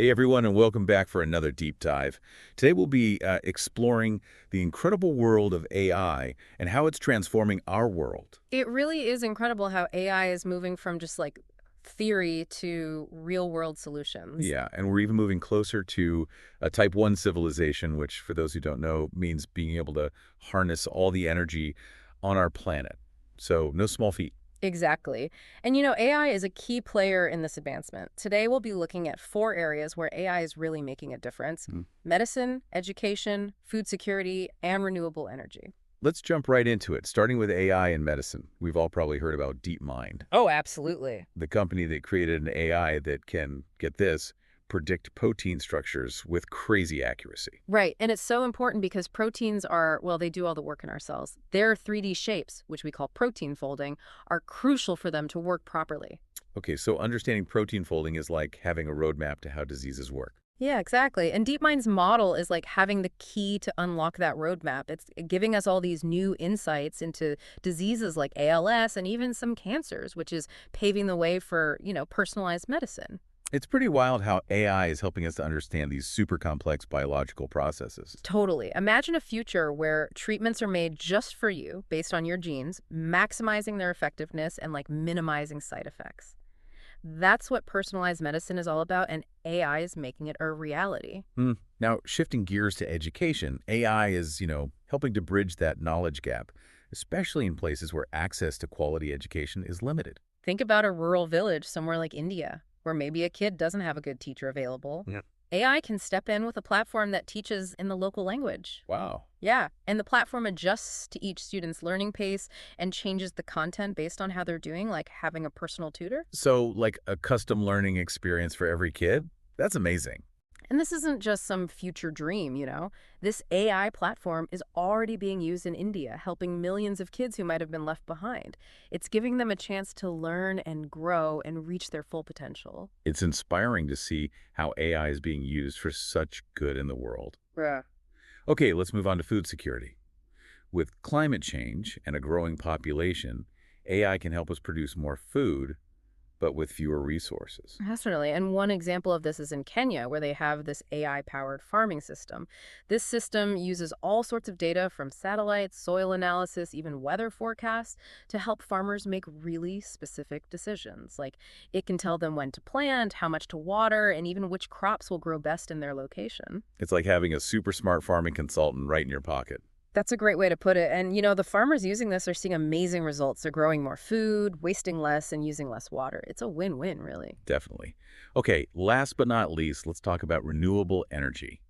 Hey everyone, and welcome back for another deep dive. Today we'll be exploring the incredible world of AI and how it's transforming our world. It really is incredible how AI is moving from just like theory to real world solutions. Yeah, and we're even moving closer to a Type 1 civilization, which, for those who don't know, means being able to harness all the energy on our planet. So, no small feat. Exactly. And AI is a key player in this advancement. Today, we'll be looking at four areas where AI is really making a difference: Hmm. medicine, education, food security, and renewable energy. Let's jump right into it, starting with AI in medicine. We've all probably heard about DeepMind, Oh, absolutely. the company that created an AI that can, get this, predict protein structures with crazy accuracy. Right. And it's so important because proteins are, well, they do all the work in our cells. Their 3D shapes, which we call protein folding, are crucial for them to work properly. Okay, so understanding protein folding is like having a roadmap to how diseases work. Yeah, exactly. And DeepMind's model is like having the key to unlock that roadmap. It's giving us all these new insights into diseases like ALS and even some cancers, which is paving the way for, personalized medicine. It's pretty wild how AI is helping us to understand these super complex biological processes. Totally. Imagine a future where treatments are made just for you based on your genes, maximizing their effectiveness and like minimizing side effects. That's what personalized medicine is all about, and AI is making it a reality. Hmm. Now, shifting gears to education, AI is, helping to bridge that knowledge gap, especially in places where access to quality education is limited. Think about a rural village somewhere like India, where maybe a kid doesn't have a good teacher available. Yeah. AI can step in with a platform that teaches in the local language. Wow. Yeah, and the platform adjusts to each student's learning pace and changes the content based on how they're doing, like having a personal tutor. So, like a custom learning experience for every kid? That's amazing. And this isn't just some future dream. This AI platform is already being used in India, helping millions of kids who might have been left behind. It's giving them a chance to learn and grow and reach their full potential. It's inspiring to see how AI is being used for such good in the world. Yeah. Okay, let's move on to food security. With climate change and a growing population, AI can help us produce more food, but with fewer resources. Definitely. And one example of this is in Kenya, where they have this AI-powered farming system. This system uses all sorts of data from satellites, soil analysis, even weather forecasts to help farmers make really specific decisions. Like it can tell them when to plant, how much to water, and even which crops will grow best in their location. It's like having a super smart farming consultant right in your pocket. That's a great way to put it. And, the farmers using this are seeing amazing results. They're growing more food, wasting less, and using less water. It's a win-win, really. Definitely. Okay, last but not least, let's talk about renewable energy.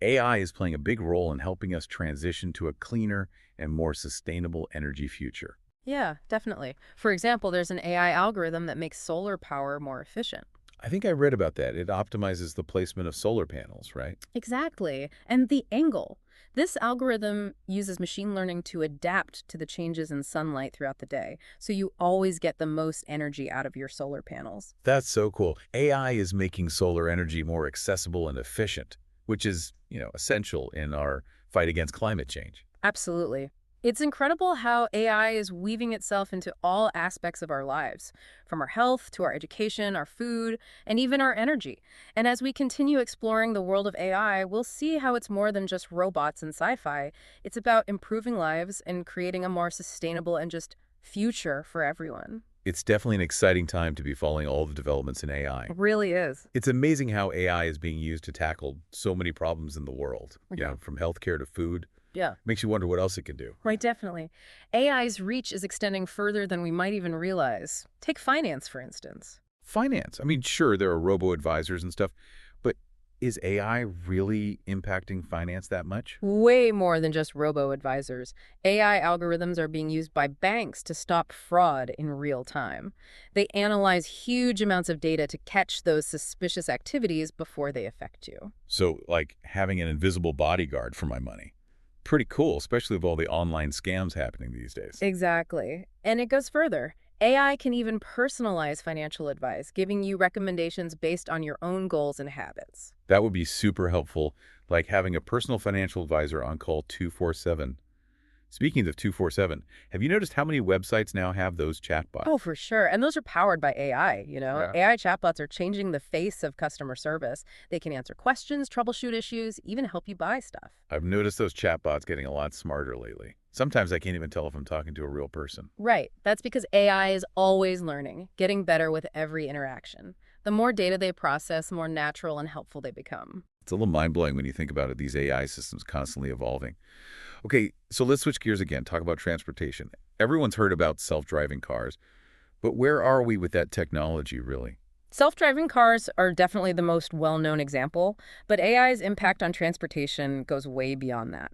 AI is playing a big role in helping us transition to a cleaner and more sustainable energy future. Yeah, definitely. For example, there's an AI algorithm that makes solar power more efficient. I think I read about that. It optimizes the placement of solar panels, right? Exactly. And the angle. This algorithm uses machine learning to adapt to the changes in sunlight throughout the day, so you always get the most energy out of your solar panels. That's so cool. AI is making solar energy more accessible and efficient, which is, essential in our fight against climate change. Absolutely. It's incredible how AI is weaving itself into all aspects of our lives, from our health to our education, our food, and even our energy. And as we continue exploring the world of AI, we'll see how it's more than just robots and sci-fi. It's about improving lives and creating a more sustainable and just future for everyone. It's definitely an exciting time to be following all the developments in AI. It really is. It's amazing how AI is being used to tackle so many problems in the world, Yeah. from healthcare to food. Yeah. Makes you wonder what else it can do. Right, definitely. AI's reach is extending further than we might even realize. Take finance, for instance. Finance. I mean, sure, there are robo-advisors and stuff, but is AI really impacting finance that much? Way more than just robo-advisors. AI algorithms are being used by banks to stop fraud in real time. They analyze huge amounts of data to catch those suspicious activities before they affect you. So, like having an invisible bodyguard for my money. Pretty cool, especially with all the online scams happening these days. Exactly. And it goes further. AI can even personalize financial advice, giving you recommendations based on your own goals and habits. That would be super helpful, like having a personal financial advisor on call 24/7. Speaking of 247, have you noticed how many websites now have those Oh, chatbots? for sure. And those are powered by AI, Yeah. AI chatbots are changing the face of customer service. They can answer questions, troubleshoot issues, even help you buy stuff. I've noticed those chatbots getting a lot smarter lately. Sometimes I can't even tell if I'm talking to a real person. Right. That's because AI is always learning, getting better with every interaction. The more data they process, the more natural and helpful they become. It's a little mind-blowing when you think about it, these AI systems constantly evolving. Okay, so let's switch gears again, talk about transportation. Everyone's heard about self-driving cars, but where are we with that technology, really? Self-driving cars are definitely the most well-known example, but AI's impact on transportation goes way beyond that.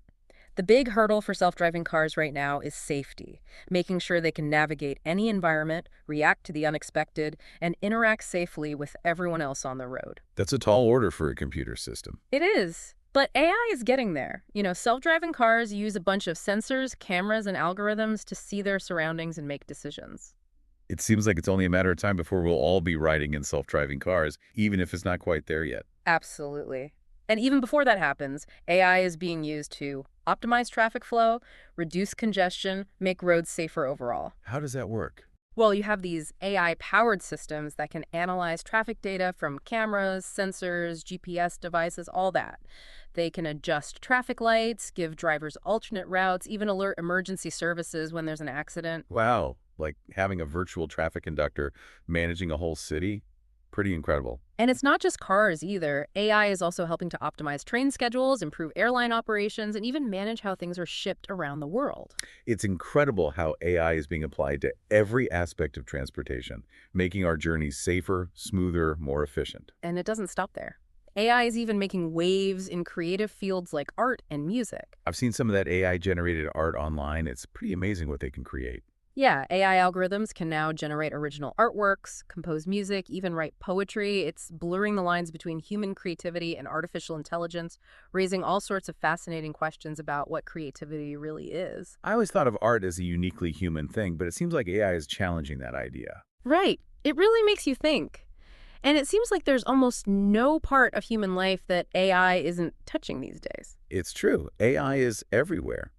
The big hurdle for self-driving cars right now is safety, making sure they can navigate any environment, react to the unexpected, and interact safely with everyone else on the road. That's a tall order for a computer system. It is. But AI is getting there. Self-driving cars use a bunch of sensors, cameras, and algorithms to see their surroundings and make decisions. It seems like it's only a matter of time before we'll all be riding in self-driving cars, even if it's not quite there yet. Absolutely. And even before that happens, AI is being used to optimize traffic flow, reduce congestion, make roads safer overall. How does that work? Well, you have these AI-powered systems that can analyze traffic data from cameras, sensors, GPS devices, all that. They can adjust traffic lights, give drivers alternate routes, even alert emergency services when there's an accident. Wow, like having a virtual traffic conductor managing a whole city? Pretty incredible. And it's not just cars either. AI is also helping to optimize train schedules, improve airline operations, and even manage how things are shipped around the world. It's incredible how AI is being applied to every aspect of transportation, making our journeys safer, smoother, more efficient. And it doesn't stop there. AI is even making waves in creative fields like art and music. I've seen some of that AI-generated art online. It's pretty amazing what they can create. Yeah, AI algorithms can now generate original artworks, compose music, even write poetry. It's blurring the lines between human creativity and artificial intelligence, raising all sorts of fascinating questions about what creativity really is. I always thought of art as a uniquely human thing, but it seems like AI is challenging that idea. Right. It really makes you think. And it seems like there's almost no part of human life that AI isn't touching these days. It's true. AI is everywhere.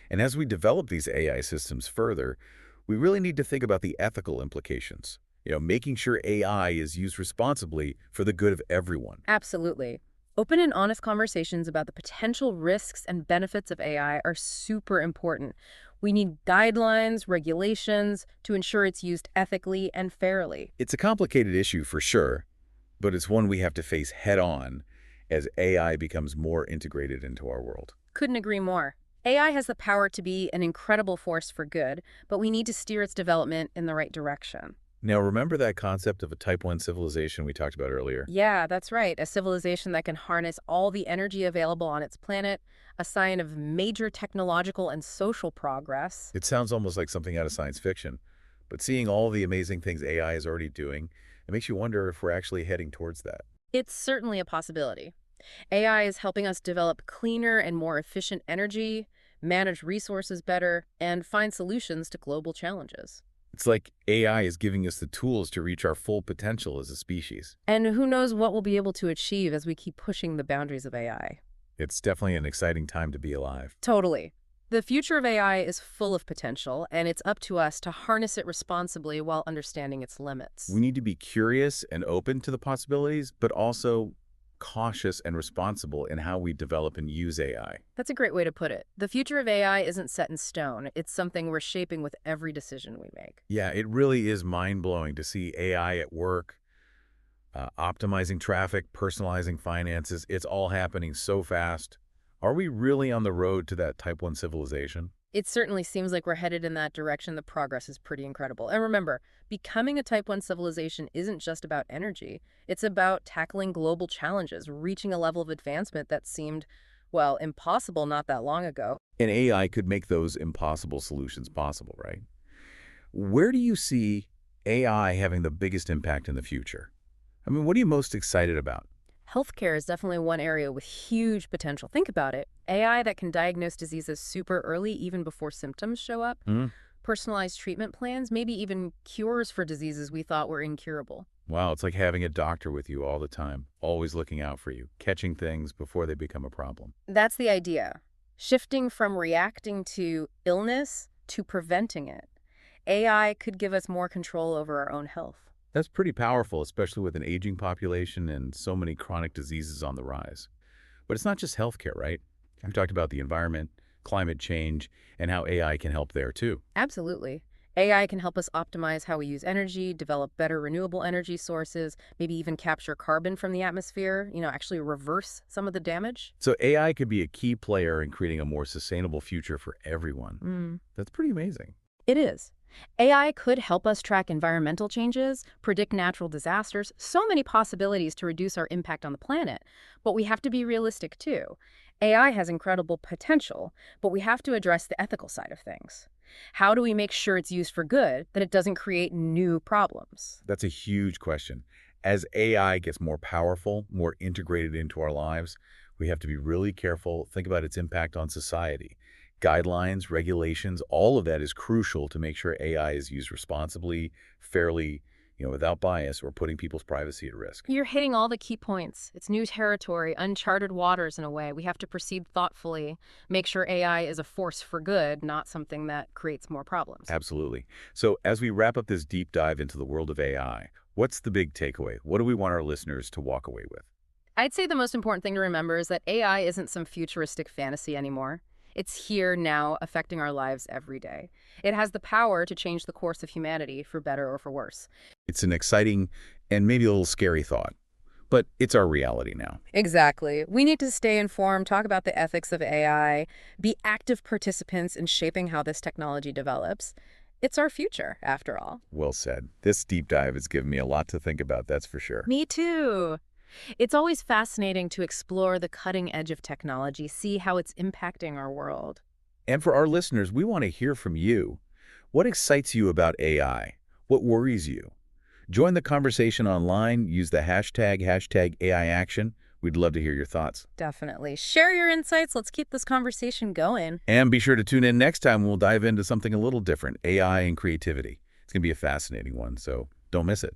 And as we develop these AI systems further, we really need to think about the ethical implications. Making sure AI is used responsibly for the good of everyone. Absolutely. Open and honest conversations about the potential risks and benefits of AI are super important. We need guidelines, regulations to ensure it's used ethically and fairly. It's a complicated issue for sure, but it's one we have to face head on as AI becomes more integrated into our world. Couldn't agree more. AI has the power to be an incredible force for good, but we need to steer its development in the right direction. Now, remember that concept of a Type 1 civilization we talked about earlier? Yeah, that's right. A civilization that can harness all the energy available on its planet, a sign of major technological and social progress. It sounds almost like something out of science fiction, but seeing all the amazing things AI is already doing, it makes you wonder if we're actually heading towards that. It's certainly a possibility. AI is helping us develop cleaner and more efficient energy, manage resources better, and find solutions to global challenges. It's like AI is giving us the tools to reach our full potential as a species. And who knows what we'll be able to achieve as we keep pushing the boundaries of AI. It's definitely an exciting time to be alive. Totally. The future of AI is full of potential, and it's up to us to harness it responsibly while understanding its limits. We need to be curious and open to the possibilities, but also cautious and responsible in how we develop and use AI. That's a great way to put it. The future of AI isn't set in stone. It's something we're shaping with every decision we make. Yeah, it really is mind-blowing to see AI at work, optimizing traffic, personalizing finances. It's all happening so fast. Are we really on the road to that Type 1 civilization? It certainly seems like we're headed in that direction. The progress is pretty incredible. And remember, becoming a Type 1 civilization isn't just about energy. It's about tackling global challenges, reaching a level of advancement that seemed, well, impossible not that long ago. And AI could make those impossible solutions possible, right? Where do you see AI having the biggest impact in the future? I mean, what are you most excited about? Healthcare is definitely one area with huge potential. Think about it. AI that can diagnose diseases super early, even before symptoms show up. Personalized treatment plans, maybe even cures for diseases we thought were incurable. Wow, it's like having a doctor with you all the time, always looking out for you, catching things before they become a problem. That's the idea. shifting from reacting to illness to preventing it. AI could give us more control over our own health. That's pretty powerful, especially with an aging population and so many chronic diseases on the rise. But it's not just healthcare, right? We talked about the environment, climate change, and how AI can help there too. Absolutely. AI can help us optimize how we use energy, develop better renewable energy sources, maybe even capture carbon from the atmosphere, actually reverse some of the damage. So AI could be a key player in creating a more sustainable future for everyone. Mm. That's pretty amazing. It is. AI could help us track environmental changes, predict natural disasters, so many possibilities to reduce our impact on the planet. But we have to be realistic too. AI has incredible potential, but we have to address the ethical side of things. How do we make sure it's used for good, that it doesn't create new problems? That's a huge question. As AI gets more powerful, more integrated into our lives, we have to be really careful, think about its impact on society. Guidelines, regulations, all of that is crucial to make sure AI is used responsibly, fairly, without bias or putting people's privacy at risk. You're hitting all the key points. It's new territory, uncharted waters in a way. We have to proceed thoughtfully, make sure AI is a force for good, not something that creates more problems. Absolutely. So as we wrap up this deep dive into the world of AI, what's the big takeaway? What do we want our listeners to walk away with? I'd say the most important thing to remember is that AI isn't some futuristic fantasy anymore. It's here now, affecting our lives every day. It has the power to change the course of humanity for better or for worse. It's an exciting and maybe a little scary thought, but it's our reality now. Exactly. We need to stay informed, talk about the ethics of AI, be active participants in shaping how this technology develops. It's our future, after all. Well said. This deep dive has given me a lot to think about, that's for sure. Me too. It's always fascinating to explore the cutting edge of technology, see how it's impacting our world. And for our listeners, we want to hear from you. What excites you about AI? What worries you? Join the conversation online. Use the hashtag AI Action. We'd love to hear your thoughts. Definitely. Share your insights. Let's keep this conversation going. And be sure to tune in next time when we'll dive into something a little different, AI and creativity. It's going to be a fascinating one, so don't miss it.